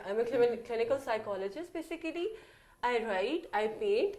I'm a clinical psychologist basically. I write, I paint,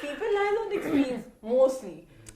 People lie on extremes mostly.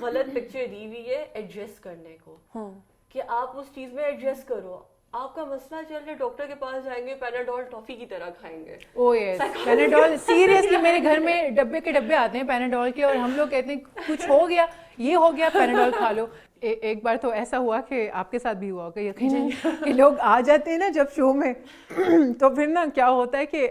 غلط picture دی ہوئی ہے adjust کرنے کو کہ آپ اس چیز میں ایڈجسٹ کرو. آپ کا مسئلہ چل رہا ہے, ڈاکٹر کے پاس جائیں گے, پیناڈول ٹافی کی طرح کھائیں گے. او یس, پیناڈول سیریسلی میرے گھر میں ڈبے کے ڈبے آتے ہیں پیناڈول کے, اور ہم لوگ کہتے ہیں کچھ ہو گیا, یہ ہو گیا, پیناڈول کھا لو. ایک بار تو ایسا ہوا کہ آپ کے ساتھ بھی ہوا ہوگا یقیناً, کہ لوگ آ جاتے ہیں نا جب شو میں, تو پھر نا کیا ہوتا ہے کہ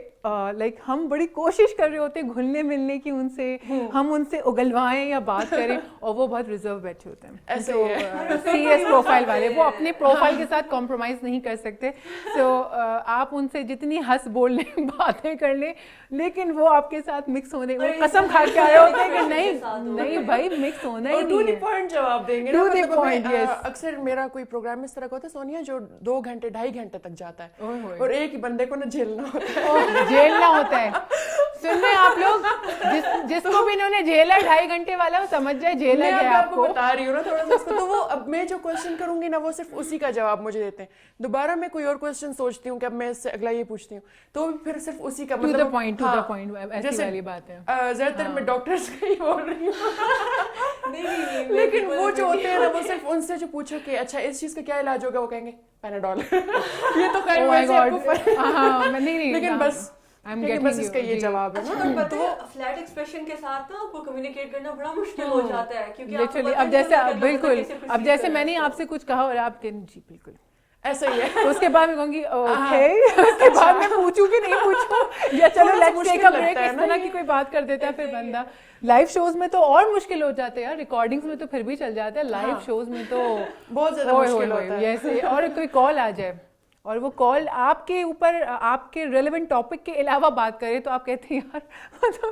لائک ہم بڑی کوشش کر رہے ہوتے ہیں گھلنے ملنے کی ان سے, ہم ان سے اگلوائیں یا بات کریں, اور وہ بہت ریزرو بیٹھے ہوتے ہیں, سیریس پروفائل والے, وہ اپنے پروفائل کے ساتھ کمپرومائز نہیں کر سکتے. سو آپ ان سے جتنی ہنس بول لیں, باتیں کر لیں, لیکن وہ آپ کے ساتھ مکس ہونے, وہ قسم کھا کے آئے ہوتے ہیں کہ نہیں بھائی مکس ہونا ہی نہیں ہے. جواب دیں گے. اکثر میرا کوئی پروگرام اس طرح کا ہوتا ہے سونیا جو 2 گھنٹے 2.5 گھنٹے تک جاتا ہے, اور ایک ہی بندے کو نا جھیلنا ہوتا ہے. سن رہے آپ لوگ, جس کو بھی انہوں نے جھیلا 2.5 گھنٹے والا, وہ سمجھ جائے جھیلا گیا. آپ کو بتا رہی ہوں نا تھوڑا سا اس کو, تو وہ اب میں جو کوشچن کروں گی نا وہ صرف اسی کا جواب مجھے دیتے ہیں. دوبارہ میں کوئی اور کوشچن سوچتی ہوں کہ اب میں اس سے اگلا یہ پوچھتی ہوں, تو پھر صرف اسی کا مطلب ٹو دا پوائنٹ ایسی والی بات ہے. زیادہ تر میں ڈاکٹرز کا ہی بول رہی ہوں, لیکن وہ جو ہوتے ہیں نا وہ صرف ان سے جو پوچھو کہ اچھا اس چیز کا کیا علاج ہوگا, وہ کہیں گے پیناڈول. یہ تو خیر ویسے آپ کو لیکن بس بس اس کا یہ جواب ہے نا. تو فلیٹ ایکسپریشن کے ساتھ نا آپ کو کمیونیکیٹ کرنا بڑا مشکل ہو جاتا ہے, کیونکہ اب جیسے بالکل, اب جیسے میں نے آپ سے کچھ کہا اور آپ کہ جی بالکل ایسا ہی ہے, تو اس کے بعد میں کہوں گی اوکے, اس کے بعد میں پوچھوں کہ نہیں پوچھوں, یا چلو لیٹس ٹیک اے بریک, اس طرح کی کوئی بات کر دیتا ہے پھر بندہ. لائیو شوز میں تو اور مشکل ہو جاتے ہیں, ریکارڈنگز میں تو پھر بھی چل جاتا ہے, لائیو شوز میں تو بہت زیادہ مشکل ہوتا ہے. جیسے اور کوئی کال آ جائے اور وہ کال آپ کے اوپر آپ کے ریلیونٹ ٹاپک کے علاوہ بات کرے, تو آپ کہتے ہیں یار مطلب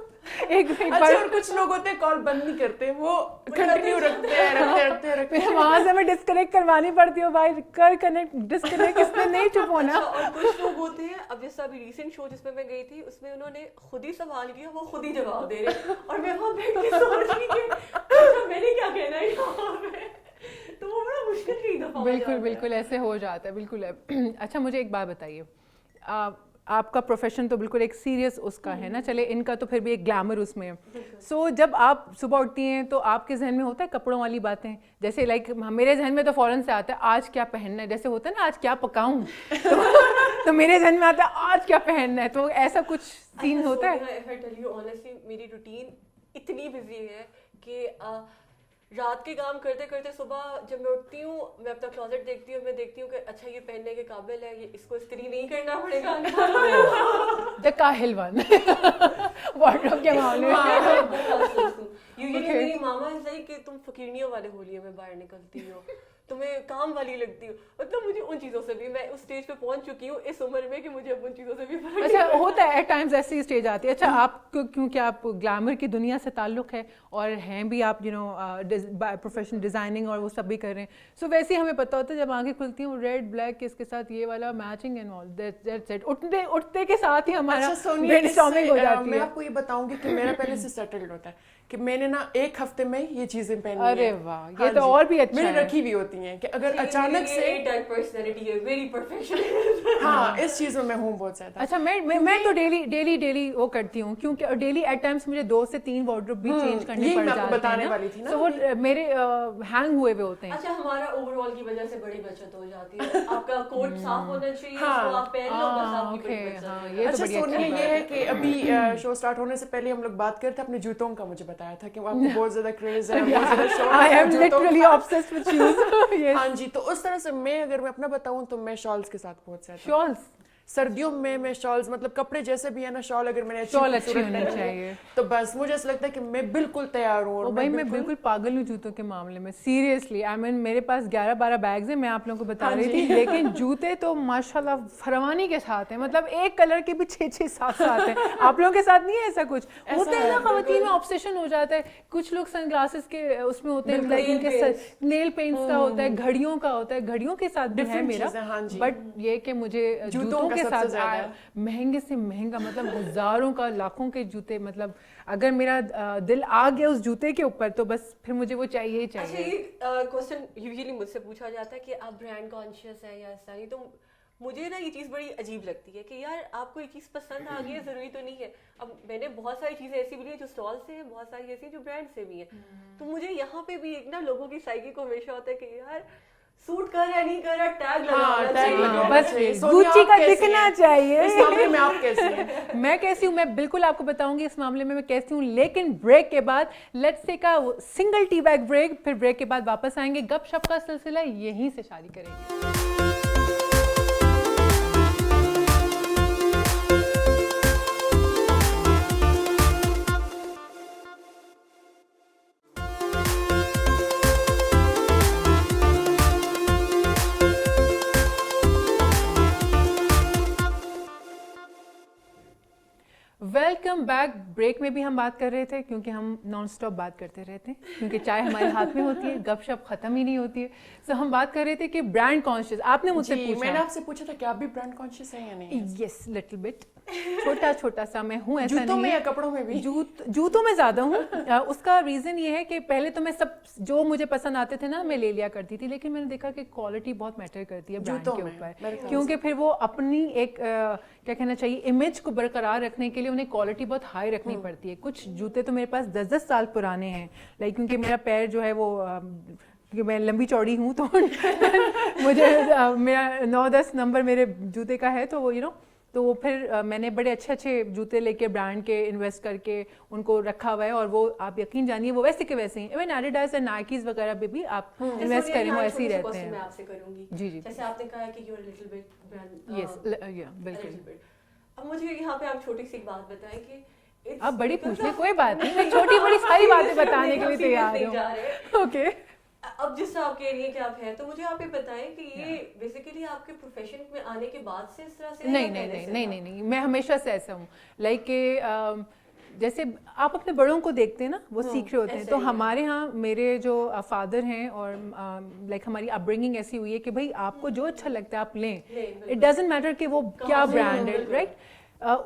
ایک بار. اور کچھ لوگ ہوتے ہیں کال بند نہیں کرتے, وہ کنٹینیو رکھتے ہیں. وہاں سے ہمیں ڈسکنیکٹ کروانی پڑتی ہے, بھائی کر کنیکٹ ڈسکنیکٹ, اس میں نہیں چپ ہونا. اور کچھ لوگ ہوتے ہیں, اب جیسا ابھی ریسنٹ شو جس میں گئی تھی, اس میں انہوں نے خود ہی سوال کیا, وہ خود ہی جواب دے رہے, اور میں وہاں بیٹھ کے سوچ رہی کہ میں نے کیا کہنا ہے یہاں پہ, تو وہ بڑا مشکل کی دفعہ. بالکل ایسے ہو جاتا ہے, بالکل. اچھا مجھے ایک بات بتائیے, آپ کا پروفیشن تو بالکل ایک سیریس اس کا ہے نا, چلے ان کا تو پھر بھی ایک گلیمر اس میں ہے. سو جب آپ صبح اٹھتی ہیں تو آپ کے ذہن میں ہوتا ہے کپڑوں والی باتیں, جیسے لائک میرے ذہن میں تو فوراً سے آتا ہے آج کیا پہننا ہے, جیسے ہوتا ہے نا آج کیا پکاؤں, تو میرے ذہن میں آتا ہے آج کیا پہننا ہے, تو ایسا کچھ سین ہوتا ہے. میری روٹین اتنی بزی ہے کہ رات کے کام کرتے کرتے صبح جب میں اٹھتی ہوں, میں اپنا کلوزٹ دیکھتی ہوں, میں دیکھتی ہوں کہ اچھا یہ پہننے کے قابل ہے, یہ اس کو استری نہیں کرنا پڑے گا. دا کاہل ون وارڈروب کے معاملے میں. میری ماما ایسا ہی کہ تم فقیرنیوں والے ہولیے میں باہر نکلتی ہو, تمہیں کام والی لگتی ہو. مطلب مجھے ان چیزوں سے بھی, میں اس اسٹیج پہ پہنچ چکی ہوں اس عمر میں کہ مجھے اب ان چیزوں سے بھی فرق. اچھا ہوتا ہے ایٹ ٹائمز ایسی اسٹیج آتی ہے. اچھا آپ کیونکہ آپ گلیمر کی دنیا سے تعلق ہے اور ہیں بھی آپ پروفیشنل ڈیزائننگ اور وہ سب بھی کر رہے ہیں, سو ویسے ہی ہمیں پتہ ہوتا ہے جب آنکھیں کھلتی ہیں ریڈ بلیک اس کے ساتھ یہ والا matching and all that's it, اٹھتے کے ساتھ ہی ہمارا برین اسٹارمنگ ہو جاتی ہے. میں آپ کو یہ بتاؤں گی کہ میرا پہلے سے سیٹلڈ ہوتا ہے کہ میں نے نا ایک ہفتے میں یہ چیزیں پہنی ہیں. ارے واہ, یہ تو اور بھی اچھا ہے. میری رکھی ہوئی ہوتی ہیں کہ اگر اچانک سے ہاں اس چیز میں میں ہوں بہت زیادہ. اچھا میں تو ڈیلی وہ کرتی ہوں, کیونکہ ڈیلی ایٹ ٹائمس مجھے 2 سے 3 وارڈروب بھی چینج کرنے پڑ جاتے ہیں. بتانے والی تھی نا, تو وہ میرے ہینگ ہوئے ہوتے ہیں. اچھا ہمارا اوور آل کی وجہ سے بڑی بچت ہو جاتی ہے. آپ کا کوٹ صاف ہونا چاہیے, آپ پہن لو بس, آپ کی بڑی بچت. اچھا سونیا یہ ہے کہ ابھی شو اسٹارٹ ہونے سے پہلے ہم لوگ بات کرتے اپنے جوتوں کا, مجھے بتایا تھا کہ آپ کو بہت زیادہ کریز ہے, بہت زیادہ شوق ہے. I am literally obsessed with shoes. ہاں جی, تو اس طرح سے میں اگر میں اپنا بتاؤں تو میں شالز کے ساتھ بہت زیادہ. شالز سردیوں میں شالز, مطلب کپڑے جیسے بھی ہے نا, شال اگر میں نے شال اچھی ہونی چاہیے تو بس مجھے ایسا لگتا ہے کہ میں بالکل تیار ہوں. اور بھائی میں بالکل پاگل ہوں جوتوں کے معاملے میں, سیریسلی. آئی مین میرے پاس 11-12 بیگز ہیں, میں آپ لوگوں کو بتا رہی تھی, لیکن جوتے تو ماشاءاللہ فروانی کے ساتھ ہیں, مطلب ایک کلر کے بھی 6-7 ہیں. آپ لوگوں کے ساتھ نہیں ہے ایسا کچھ ہوتا ہے نا, خواتین میں آبسیشن ہو جاتا ہے. کچھ لوگ سن گلاسز کے اس میں ہوتے ہیں, لائک ان کے نیل پینٹس کا ہوتا ہے, گھڑیوں کا ہوتا ہے, گھڑیوں کے ساتھ بھی ہے میرا, بٹ یہ کہ مجھے جوتوں کے ساتھ مہنگے سے مہنگا, مطلب ہزاروں کا لاکھوں کے جوتے, مطلب اگر میرا دل آ گیا اس جوتے کے اوپر تو بس پھر مجھے وہ چاہیے ہی چاہیے. اچھا یہ کوسچن یوزلی مجھ سے پوچھا جاتا ہے کہ آپ برانڈ کانشیس ہیں یا ایسا نہیں, تو مجھے نا یہ چیز بڑی عجیب لگتی ہے کہ یار آپ کو یہ چیز پسند آ گئی ہے, ضروری تو نہیں ہے. اب میں نے بہت ساری چیزیں ایسی بھی لی ہیں جو اسٹال سے ہیں, بہت ساری ایسی جو برانڈ سے بھی ہیں. تو مجھے یہاں پہ بھی ایک نا لوگوں کی سائیکی کو ہمیشہ ہوتا ہے کہ یار سوٹ کر رہا ہے نہیں کر رہا, ٹیگ لگانا چاہیے, بس گوچی کا دکھنا چاہیے. اس معاملے میں آپ کیسی ہیں؟ میں کیسی ہوں, میں بالکل آپ کو بتاؤں گی اس معاملے میں کیسی ہوں, لیکن بریک کے بعد let's take a single tea bag break. پھر بریک کے بعد واپس آئیں گے, گپ شپ کا سلسلہ یہیں سے شادی کریں گے. Welcome back. بریک میں بھی ہم بات کر رہے تھے کیونکہ ہم نان اسٹاپ بات کرتے رہتے ہیں, کیونکہ چائے ہمارے ہاتھ میں ہوتی ہے, گپ شپ ختم ہی نہیں ہوتی ہے. سو ہم بات کر رہے تھے کہ برانڈ کانشیس. آپ نے مجھ سے پوچھا, میں نے آپ سے پوچھا تھا کہ آپ بھی برانڈ کانشیس ہیں یا نہیں؟ یس لٹل بٹ, چھوٹا چھوٹا سا میں ہوں, ایسا جوتوں میں نہیں یا ہے. کپڑوں میں بھی؟ جوتوں میں زیادہ ہوں. اس کا ریزن یہ ہے کہ پہلے تو میں سب جو مجھے پسند آتے تھے نا میں لے لیا کرتی تھی, لیکن میں نے دیکھا کہ کوالٹی بہت میٹر کرتی ہے برانڈ کے اوپر, کیونکہ پھر وہ اپنی ایک کیا کہنا چاہیے امیج کو برقرار رکھنے کے لیے انہیں کوالٹی بہت ہائی رکھنی پڑتی ہے. کچھ جوتے تو میرے پاس 10 سال پرانے ہیں, لائک کیونکہ میرا پیر جو ہے وہ کیونکہ میں لمبی چوڑی ہوں تو مجھے میرا 9-10 نمبر میرے جوتے کا ہے, تو وہ تو پھر میں نے بڑے اچھے اچھے جوتے لے کے برانڈ کے انویسٹ کر کے ان کو رکھا ہوا ہے, اور وہ آپ یقین جانیے وہ ویسے کے ویسے ہیں. ایون ایڈیڈاس اور نائکیز وغیرہ پہ بھی آپ انویسٹ کریں وہ ایسے ہی رہتے ہیں. میں آپ سے کروں گی, جی جی, جیسے آپ نے کہا کہ you are little bit brand. Yes بالکل. اب مجھے یہاں پہ آپ چھوٹی سی بات بتائیں کہ آپ بڑی پوچھ لیں, کوئی بات نہیں, میں چھوٹی بڑی ساری باتیں بتانے کے لیے تیار ہوں. اوکے, اب جس طرح آپ کہہ رہی ہیں کہ آپ ہیں, تو مجھے آپ یہ بتائیں کہ یہ بیسیکلی آپ کے پروفیشن میں آنے کے بعد سے اس طرح سے؟ نہیں, میں ہمیشہ سے ایسا ہوں. لائک کہ جیسے آپ اپنے بڑوں کو دیکھتے ہیں نا, وہ سیکھ رہے ہوتے ہیں, تو ہمارے ہاں میرے جو فادر ہیں اور لائک ہماری اپ برنگنگ ایسی ہوئی ہے کہ بھائی آپ کو جو اچھا لگتا ہے آپ لیں, اٹ ڈزنٹ میٹر کہ وہ کیا برانڈ ہے, رائٹ.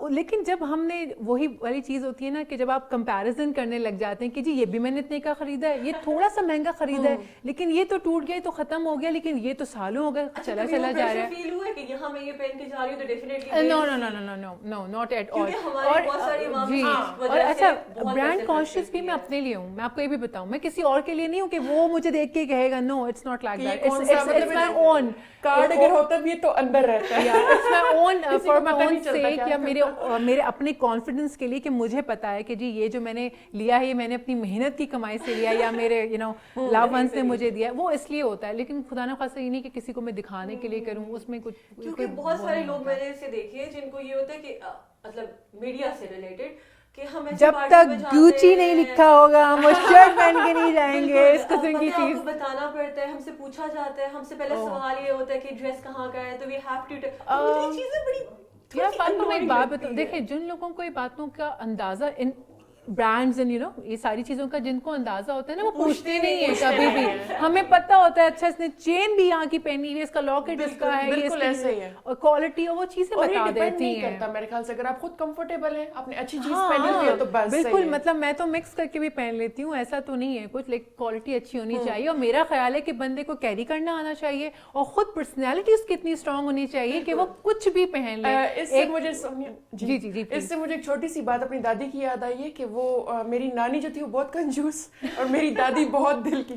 لیکن جب ہم نے وہی والی چیز ہوتی ہے نا کہ جب آپ کمپیریزن کرنے لگ جاتے ہیں کہ جی یہ بھی میں نے اتنے کا خریدا ہے, یہ تھوڑا سا مہنگا خریدا ہے, لیکن یہ تو ٹوٹ گیا, تو ختم ہو گیا, لیکن یہ تو سالوں ہو گئے چلا جا رہا ہے. فیل ہوا کہ یہاں میں یہ پہن کے جا رہی ہوں تو definitely no not at all. جی, اور اچھا برانڈ کانشیس بھی میں اپنے لیے ہوں. میں آپ کو یہ بھی بتاؤں, میں کسی اور کے لیے نہیں ہوں کہ وہ مجھے دیکھ کے کہے گا, no it's not like that, it's my own card اگر ہوتا بھی تو اندر رہتا ہے, it's my own for my اون سیک, یا میرے اپنے کانفیڈنس کے لیے کہ مجھے پتا ہے کہ جی یہ جو میں نے لیا ہے یہ میں نے اپنی محنت کی کمائی سے لیا, یا میرے لو ونس نے مجھے دیا, وہ اس لیے ہوتا ہے. لیکن خدا نہ خواستہ یہ نہیں کہ کسی کو میں دکھانے کے لیے کروں, اس میں کچھ. کیونکہ بہت سارے لوگ میں نے ایسے دیکھے ہیں جن کو یہ ہوتا ہے کہ مطلب میڈیا سے ریلیٹڈ کہ ہم جب تک گوچی نہیں لکھا ہوگا ہم وہ شرٹ پہن کے نہیں جائیں گے, اس قسم کی چیز بتانا پڑتا ہے, ہم سے پوچھا جاتا ہے, ہم سے پہلے سوال یہ ہوتا ہے کہ ڈریس کہاں کا ہے, تو وی ہیو ٹو. یہ چیزیں بڑی یار فاطمہ, میں ایک بات بتاؤں, دیکھیں جن لوگوں کو یہ باتوں کا اندازہ ان برانڈز اینڈ یہ ساری چیزوں کا جن کو اندازہ ہوتا ہے نا, وہ پوچھتے نہیں ہیں کبھی بھی. ہمیں پتہ ہوتا ہے اچھا اس نے چین بھی یہاں کی پہنی ہوئی ہے, اس کا لاکٹ اس کا ہے, بالکل ایسے ہی ہے, اور کوالٹی اور وہ چیزیں بتا دیتی ہیں. میرے خیال سے اگر آپ خود کمفرٹیبل ہیں, آپ نے اچھی چیز پہنی ہوئی ہے تو بس بالکل, مطلب میں تو مکس کر کے بھی پہن لیتی ہوں, ایسا تو نہیں ہے کچھ, لیکن کوالٹی اچھی ہونی چاہیے. اور میرا خیال ہے کہ بندے کو کیری کرنا آنا چاہیے, اور خود پرسنالٹی اس کی اتنی اسٹرانگ ہونی چاہیے کہ وہ کچھ بھی پہن لے. اس سے مجھے اس سے مجھے ایک چھوٹی سی بات اپنی دادی کی یاد آئی ہے کہ وہ میری نانی جو تھی وہ بہت کنجوس اور میری دادی بہت دل کی,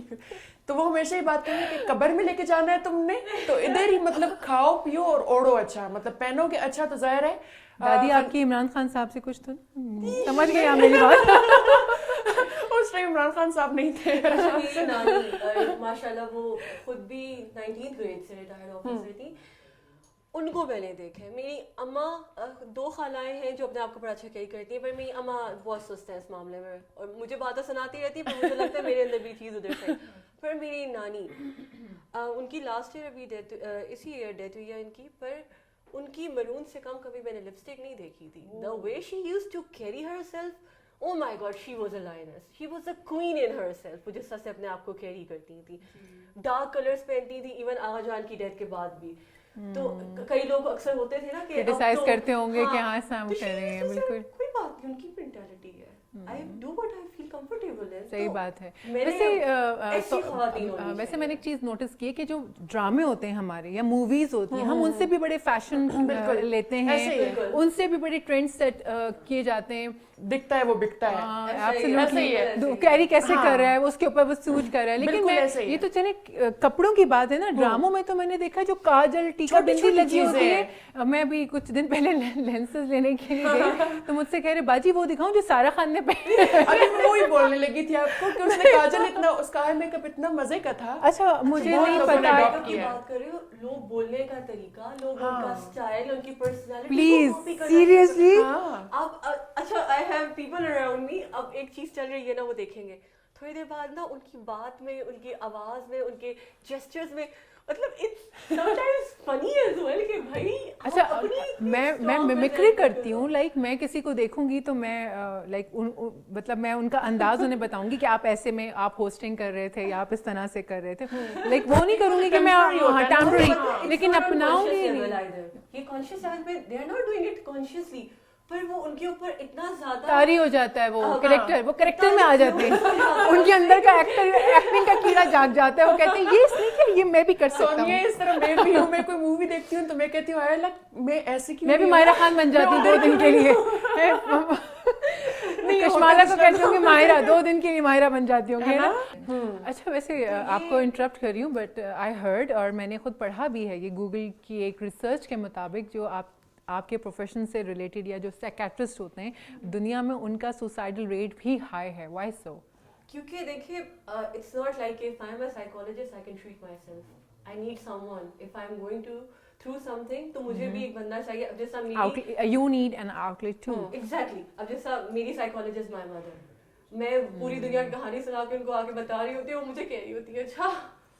تو وہ ہمیشہ ہی بات کریں کہ قبر میں لے کے جانا ہے تم نے تو ادھر ہی مطلب کھاؤ پیو اور اوڑھو اچھا, مطلب پہنو کہ اچھا تو ظاہر ہے. دادی آپ کی عمران خان صاحب سے کچھ تو سمجھ گئے آپ میری بات. اس ٹائم عمران خان صاحب نہیں تھے. میری نانی ماشاءاللہ وہ خود بھی 19th گریڈ سے ریٹائرڈ آفیسر تھی, ان کو میں نے دیکھا ہے. میری اماں, 2 خالائیں ہیں جو اپنے آپ کو بڑا اچھا کیری کرتی ہیں, پر میری اماں بہت سست ہے اس معاملے میں, اور مجھے باتیں سناتی رہتی ہے, پر مجھے لگتا ہے میرے اندر بھی چیز ادھر سے. پر میری نانی, ان کی لاسٹ ایئر ابھی اسی ایئر ڈیتھ ہوئی ہے ان کی, پر ان کی مرون سے کم کبھی میں نے لپسٹک نہیں دیکھی تھی. The way she used to carry herself, oh my God, she was a lioness. She was a queen in herself. وہ جس طرح سے اپنے آپ کو کیری کرتی تھی, ڈارک کلرز پہنتی تھی, ایون آغا جان کی ڈیتھ کے بعد بھی. تو کئی لوگ اکثر ہوتے تھے نا کہ کرٹیسائز کرتے ہوں گے کہ ہاں ایسا ہم کر رہے ہیں, بالکل کوئی بات نہیں, ان کی مینٹالٹی ہے, I do what I feel comfortable in. صحیح بات ہے. ویسے میں نے ایک چیز نوٹس کی ہے کہ جو ڈرامے ہوتے ہیں ہمارے یا موویز ہوتی ہیں, ہم ان سے بھی بڑے فیشن لیتے ہیں, ان سے بھی بڑے ٹرینڈ سیٹ کیے جاتے ہیں, دکھتا ہے وہ بکتا ہے, کیری کیسے کر رہا ہے اس کے اوپر وہ سوج کر رہا ہے. لیکن یہ تو چلے کپڑوں کی بات ہے نا, ڈراموں میں تو میں نے دیکھا جو کاجل ٹیکا بندی لگی ہوتی ہے. میں بھی کچھ دن پہلے لینسز لینے کے لیے گئی تو مجھ سے کہہ رہے باجی وہ دکھاؤں جو سارا خان نے ابھی میں وہی بولنے لگی تھی آپ کو کہ اس نے کاجل اتنا, اس کا میک اپ اتنا مزے کا تھا. اچھا مجھے نہیں پتا بات کر رہے ہو, لوگ بولنے کا طریقہ, لوگ ان کا اسٹائل, ان کی پرسنالٹی, پلیز سیریسلی. اب اچھا I have people around me, اب ایک چیز چل رہی ہے نا وہ دیکھیں گے, تھوڑی دیر بعد نا ان کی بات میں, ان کی آواز میں, ان کے جسچرز میں, مطلب اٹس سم ٹائمز فنی ایز ویل کہ بھائی. اچھا میں میمکری کرتی ہوں, لائک میں کسی کو دیکھوں گی تو میں لائک مطلب میں ان کا انداز انہیں بتاؤں گی کہ آپ ایسے میں آپ ہوسٹنگ کر رہے تھے یا آپ اس طرح سے کر رہے تھے, لائک وہ نہیں کروں گی کہ میں ٹیمپرری, لیکن اپناؤں گی. یہ کانشیس لیول پہ they are not doing it consciously, پر وہ ان کے اوپر اتنا زیادہ طاری ہو جاتا ہے, وہ کریکٹر میں آ جاتے ہیں, ان کے اندر کا ایکٹنگ کا کیڑا جاگ جاتا ہے, وہ کہتے ہیں یہ اس لیے کہ یہ میں بھی کر سکتا ہوں. اس طرح میں بھی ہوں, میں کوئی مووی دیکھتی ہوں تو میں کہتی ہوں میں ایسی کیوں, میں بھی ماہرہ خان بن جاتی ہوں 2 دن کے لیے. کشمالہ کو کہتی ہوں کہ ماہرہ 2 دن کے لیے ماہرہ بن جاتی ہوں گی نا. اچھا ویسے آپ کو انٹرپٹ کر رہی ہوں, بٹ آئی ہرڈ اور میں نے خود پڑھا بھی ہے, یہ گوگل کی ایک ریسرچ کے مطابق جو آپ کے پروفیشن سے ریلیٹڈ یا جو سائیکیٹرسٹ ہوتے ہیں دنیا میں ان کا سوسائڈل ریٹ بھی ہائی ہے. Why so? کیونکہ دیکھیے it's not like if I am a psychologist I can treat myself, I need someone if I am going to through something, تو مجھے بھی ایک بندہ چاہیے. اب جیسا میری you need an outlet too. Exactly, اب جیسا میری سائیکالوجسٹ مائی مدر, میں پوری دنیا کی کہانی سنا کے ان کو آگے بتا رہی ہوتی ہوں, وہ مجھے کہہ رہی ہوتی ہے اچھا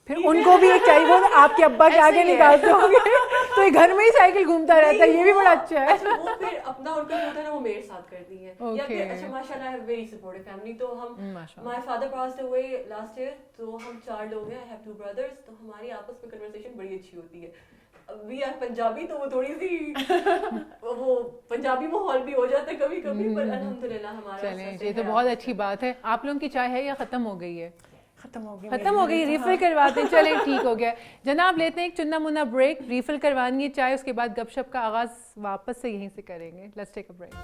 پھر ان کو بھی ایک چاہیے, وہ آپ کے ابا کے آگے نکالتے ہوں گے تو یہ گھر میں ہی سائیکل گھومتا رہتا ہے, یہ بھی بڑا اچھا ہے. وہ پھر اپنا ان کا ہوتا ہے نا وہ میرے ساتھ کرتی ہیں, یا پھر اچھا ماشاء اللہ ہے ویری سپورٹیو فیملی. تو ہم my father passed away last year, تو ہم 4 لوگ ہیں, آئی ہیو 2 بردرس, تو ہماری آپس میں کنورسیشن بڑی اچھی ہوتی ہے. وی آر پنجابی تو وہ تھوڑی سی وہ پنجابی ماحول بھی ہو جاتا ہے کبھی کبھی, پر الحمدللہ ہمارا. چلیں یہ تو بہت اچھی بات ہے. آپ لوگوں کی چائے ہے یا ختم ہو گئی ہے؟ ختم ہو گئی, ریفل کرواتے ہیں. چلیں ٹھیک ہو گیا جناب, لیتے ہیں ایک چنا منا بریک, ریفل کروانی ہے چائے, اس کے بعد گپ شپ کا آغاز واپس سے یہیں سے کریں گے. Let's take a break.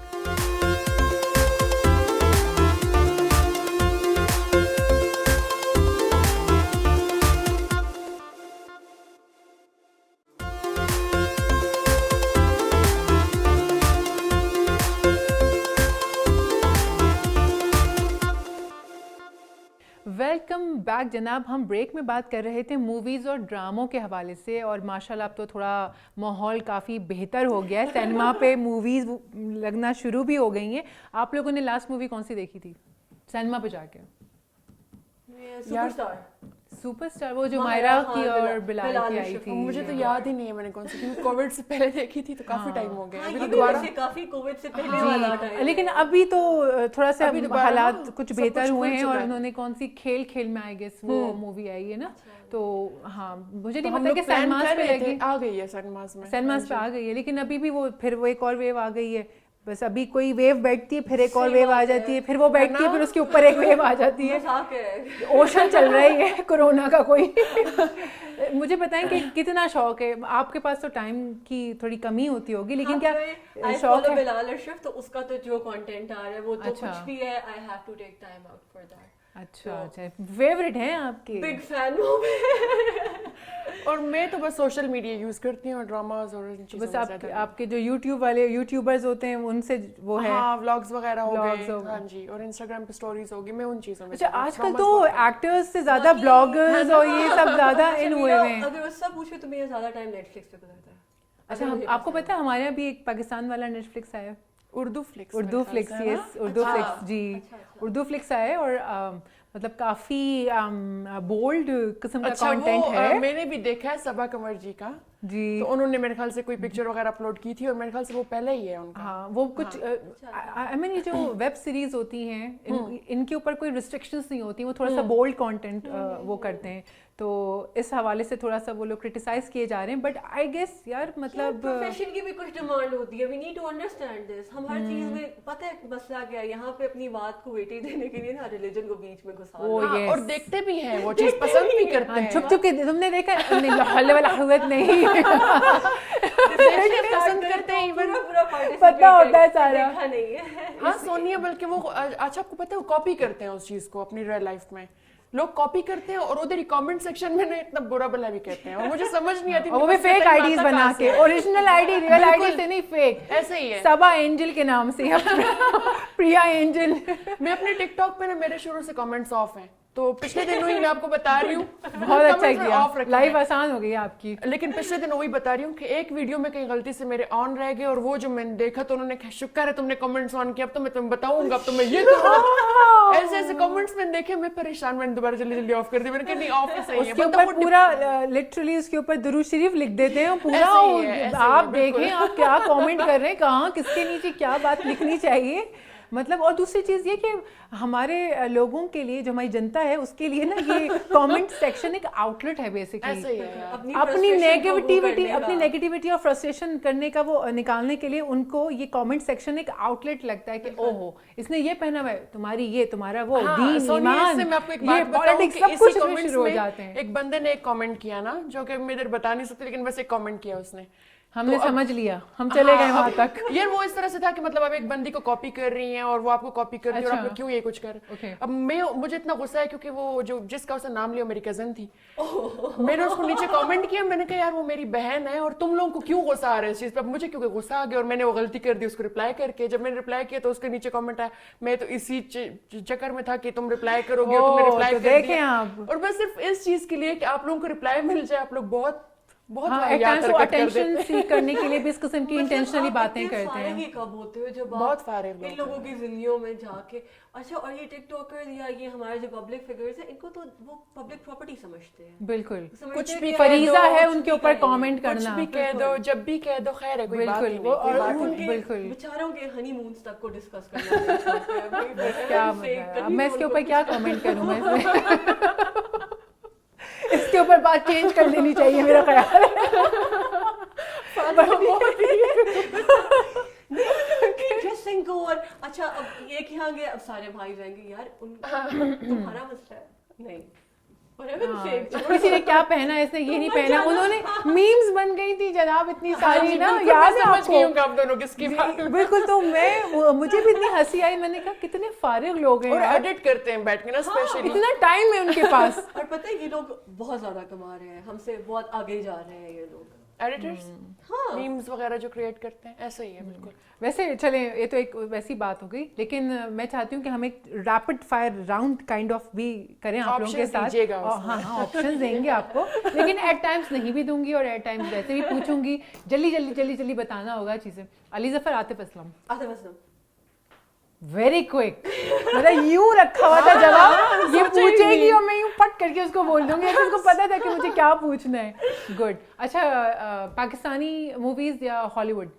Welcome back جناب. ہم بریک میں بات کر رہے تھے موویز اور ڈراموں کے حوالے سے, اور ماشاءاللہ اب تو تھوڑا ماحول کافی بہتر ہو گیا ہے, سینما پہ موویز لگنا شروع بھی ہو گئی ہیں. آپ لوگوں نے لاسٹ مووی کون سی دیکھی تھی سینما پہ جا کے؟ سپر اسٹار, وہ جو مائرہ کی اور بلال کی آئی تھی. مجھے تو یاد ہی نہیں ہے میں نے کون سی, کیونکہ کووڈ سے پہلے دیکھی تھی تو کافی ٹائم ہو گیا. ابھی دوبارہ کافی کووڈ سے پہلے والا ٹائم, لیکن ابھی تو تھوڑا سا حالات کچھ بہتر ہوئے ہیں, اور انہوں نے کون سی کھیل میں آئی گیس وہ مووی آئی ہے نا, تو ہاں مجھے نہیں پتا کہ سینماز پہ لگی, آ گئی ہے سینماز پہ آ گئی ہے, لیکن ابھی بھی وہ پھر وہ ایک اور ویو آ گئی ہے. بس ابھی کوئی ویو بیٹھتی ہے, پھر ایک اور ویو آ جاتی ہے, پھر وہ بیٹھتی ہے, پھر اس کے اوپر ایک ویو آ جاتی ہے. اوشن چل رہی ہے کورونا کا کوئی. مجھے بتائیں کہ کتنا شوق ہے آپ کے پاس؟ تو ٹائم کی تھوڑی کمی ہوتی ہوگی, لیکن کیا شوق ہے؟ بلال ارشف, تو اس کا تو جو کانٹینٹ آ رہا ہے وہ تو کچھ بھی ہے, I have to take time out for that. اچھا فیوریٹ ہیں آپ کے؟ بگ فین ہوں میں. اور میں تو بس سوشل میڈیا یوز کرتی ہوں, اور ڈراماز اور بس آپ کے جو یوٹیوب والے یوٹیوبرز ہوتے ہیں ان سے وہ ہے, ہاں ولاگز وغیرہ ہو گئے, ہاں جی, اور انسٹاگرام پہ سٹوریز ہوگی, میں ان چیزوں میں. اچھا آج کل تو ایکٹرز سے زیادہ بلاگرز اور یہ سب زیادہ ان ہوئے ہیں. اگر اس سے پوچھے تو میرا زیادہ ٹائم نیٹ فلکس پہ گزرتا ہے. اچھا آپ کو پتا ہے ہمارے یہاں بھی ایک پاکستان والا نیٹ فلکس آیا, اردو فلکس, یس اردو فلکس, جی اردو فلکس آیا, اور مطلب کافی بولڈ قسم کا کانٹینٹ ہے. میں نے بھی دیکھا ہے صبا قمر جی کا, جی, تو انہوں نے میرے خیال سے کوئی پکچر وغیرہ اپلوڈ کی تھی, اور میرے خیال سے وہ پہلے ہی ہے ان کا. ہاں وہ کچھ آئی مین یہ جو ویب سیریز ہوتی ہیں ان کے اوپر کوئی ریسٹرکشنز نہیں ہوتی, وہ تھوڑا سا بولڈ کانٹینٹ وہ کرتے ہیں, تو اس حوالے سے تھوڑا سا وہ لوگ کرٹیسائز کیے جا رہے ہیں. بٹ آئی گیس یار مطلب پروفیشن کی بھی کچھ ڈیمانڈ ہوتی ہے. We need to understand this. ہم ہر چیز میں پتہ ہے مسئلہ کیا ہے یہاں پہ اپنی بات کو ویٹیج دینے کے لیے نا ریلیجن کو بیچ میں گھسا اور دیکھتے بھی ہیں وہ چیز پسند بھی کرتے ہیں. چھپ چھپ کے تم نے دیکھا حل والا حوت نہیں پسند کرتے ہیں ایون پتا ہوتا ہے سارا. ہاں سونیا بلکہ وہ اچھا آپ کو پتا ہے وہ کاپی کرتے ہیں اس چیز کو اپنی ریئل لائف میں. لوگ کاپی کرتے ہیں اور ادھر ہی کامنٹ سیکشن میں نا اتنا برا بھلا بھی کہتے ہیں اور مجھے سمجھ نہیں آتی. وہ بھی فیک آئی ڈیز بنا کے, original I D real I D سے نہیں, فیک ایسے ہی ہے. سبا اینجل کے نام سے پریا اینجل. میں اپنے ٹک ٹاک پہ نا میرے شروع سے کامنٹس آف ہیں. تو پچھلے دنوں ہی میں آپ کو بتا رہی ہوں بہت اچھا کیا, لائف آسان ہو گئی آپ کی. لیکن پچھلے دن وہی بتا رہی ہوں کہ ایک ویڈیو میں کہیں غلطی سے میرے آن رہ گئے اور وہ جو میں نے دیکھا تو انہوں نے کہا شکر ہے تم نے کمنٹس آن کیا, اب تو میں تمہیں بتاؤں گا, اب تو میں یہ کروں. ایسے ایسے کمنٹس میں دیکھے میں پریشان, میں نے دوبارہ جلدی جلدی آف کر دی. میں نے کہا نہیں آف ہی صحیح ہے. اس کے اوپر پورا لٹرلی اس کے اوپر درود شریف لکھ دیتے ہیں پورا. آپ دیکھیں آپ کیا کامنٹ کر رہے ہیں, کہاں کس کے نیچے کیا بات لکھنی چاہیے مطلب. اور دوسری چیز یہ کہ ہمارے لوگوں کے لیے جو ہماری جنتا ہے اس کے لیے نا یہ کامنٹ سیکشن ایک آؤٹ لیٹ ہے بیسکلی. اپنی نیگیٹیوٹی اور فرسٹریشن کرنے کا وہ نکالنے کے لیے ان کو یہ کامنٹ سیکشن ایک آؤٹ لیٹ لگتا ہے کہ او ہو اس نے یہ پہنا ہوا ہے, تمہاری یہ تمہارا وہ دین ایمان یہ پالیٹکس سب کچھ شروع ہو جاتے ہیں. ایک بندے نے ایک کامنٹ کیا نا جو کہ میں ادھر بتا نہیں سکتی لیکن بس ایک کامنٹ کیا اس نے, ہم نے سمجھ لیا, ہم چلے گئے وہاں تک. یار وہ اس طرح سے تھا کہ مطلب آپ ایک بندی کو کاپی کر رہی ہیں اور وہ آپ کو کاپی کر رہی ہے اور آپ کیوں یہ کچھ کر. اب مجھے اتنا غصہ ہے کیونکہ وہ جو جس کا اس نے نام لیا میری کزن تھی, میں نے اس کو نیچے کامنٹ کیا, میں نے کہا یار وہ میری بہن ہے اور تم لوگوں کو کیوں غصہ آ رہا ہے اس چیز پہ. اب مجھے کیونکہ غصہ آ گیا اور میں نے وہ غلطی کر دی اس کو رپلائی کر کے. جب میں نے رپلائی کیا تو اس کے نیچے کامنٹ آیا, میں تو اسی چکر میں تھا کہ تم رپلائی کرو گے اور تم نے رپلائی کر دیا. اور بس صرف اس چیز کے لیے کہ آپ لوگوں کو رپلائی مل جائے, آپ لوگ بہت اٹینشن سیک کرنے کے لیے بھی اس قسم کی انٹینشنلی باتیں کرتے ہیں. کب ہوتے ہو جب بہت فارغ ان لوگوں کی زندگیوں میں جا کے. اچھا اور یہ ٹک ٹاکر یا یہ ہمارے جو پبلک فگرز ہیں ان کو تو وہ پبلک پراپرٹی سمجھتے ہیں. بالکل کچھ بھی فریضہ ہے ان کے اوپر کامنٹ کرنا, کچھ بھی کہہ دو جب بھی کہہ دو خیر ہے کوئی بات نہیں. اور بالکل بیچاروں کے ہنی مونز تک کو ڈسکس کرنا کیا مطلب, میں اس کے اوپر کیا کامنٹ کروں, میں اس کے اوپر بات چینج کر لینی چاہیے میرا خیال ہے. اچھا اب ایک یہاں گئے, اب سارے بھائی جائیں گے یار تمہارا مسئلہ ہے نہیں, کسی نے کیا پہنا ہے اس نے یہ نہیں پہنا, انہوں نے میمز بن گئی تھی جناب اتنی ساری نا, یاد ہے آپ کو. آپ دونوں کس کی بات بالکل. تو مجھے بھی اتنی ہنسی آئی, میں نے کہا کتنے فارغ لوگ ہیں اور ایڈٹ کرتے ہیں بیٹھ کے نا, اسپیشلی اتنا ٹائم ہے ان کے پاس. اور پتہ ہے یہ لوگ بہت زیادہ کما رہے ہیں, ہم سے بہت آگے جا رہے ہیں یہ لوگ ایڈیٹرز, میمز وغیرہ جو کریٹ کرتے ہیں. ایسا ہی ہے بالکل. ویسے چلیں یہ تو ایک ویسی بات ہو گئی, لیکن میں چاہتی ہوں کہ ہم ایک rapid fire round kind of بھی کریں آپ لوگوں کے ساتھ. ہاں ہاں آپشن دیں گے آپ کو, لیکن ایٹ ٹائمس نہیں بھی دوں گی اور ایٹ ٹائمس ویسے بھی پوچھوں گی. جلدی بتانا ہوگا چیزیں. علی ظفر, عاطف اسلم. ویری کوئک, مطلب یوں رکھا ہوا تھا جواب, یہ پوچھے گی اور میں یوں پٹ کر کے اس کو بول دوں گی, اس کو پتا تھا کہ مجھے کیا پوچھنا ہے. گڈ. اچھا پاکستانی موویز یا ہالی ووڈ؟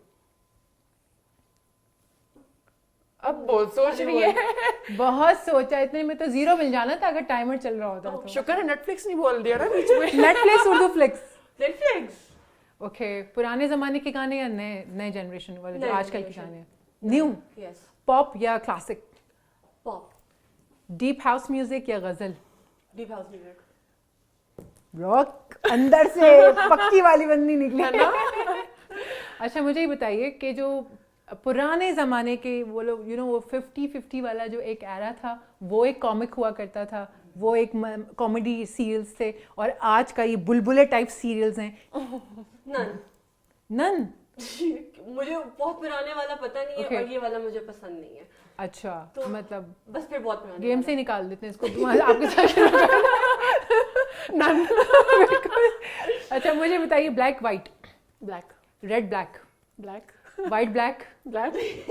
اب بہت سوچ رہی ہے, بہت سوچا. اتنے میں تو زیرو مل جانا تھا اگر ٹائمر چل رہا ہوتا تو. شکر ہے نیٹ فلکس نہیں بول دیا نا بیچ میں. Netflix, Urdu flix. Netflix. Okay. پرانے زمانے کے گانے یا نئے جنریشن والے جو آج کل کے گانے؟ نیو. پاپ یا classic? Pop. Deep house music یا غزل؟ Deep house music. راک اندر سے پکی والی بندی نکلی نا. اچھا مجھے یہ بتائیے کہ جو پرانے زمانے کے وہ لوگ وہ 50-50 والا جو ایک ایرا تھا, وہ ایک کامک ہوا کرتا تھا, وہ ایک کامیڈی سیریلز تھے, اور آج کا یہ بلبلے ٹائپ سیریلز ہیں. نن مجھے بہت پرانے والا پتہ نہیں ہے, اور یہ والا مجھے پسند نہیں ہے. اچھا مطلب بس پھر بہت پرانے گیم سے نکال دیتے ہیں اس کو آپ کے ساتھ. اچھا مجھے بتائیے, black white? Black. Red black? Black. White black? Black.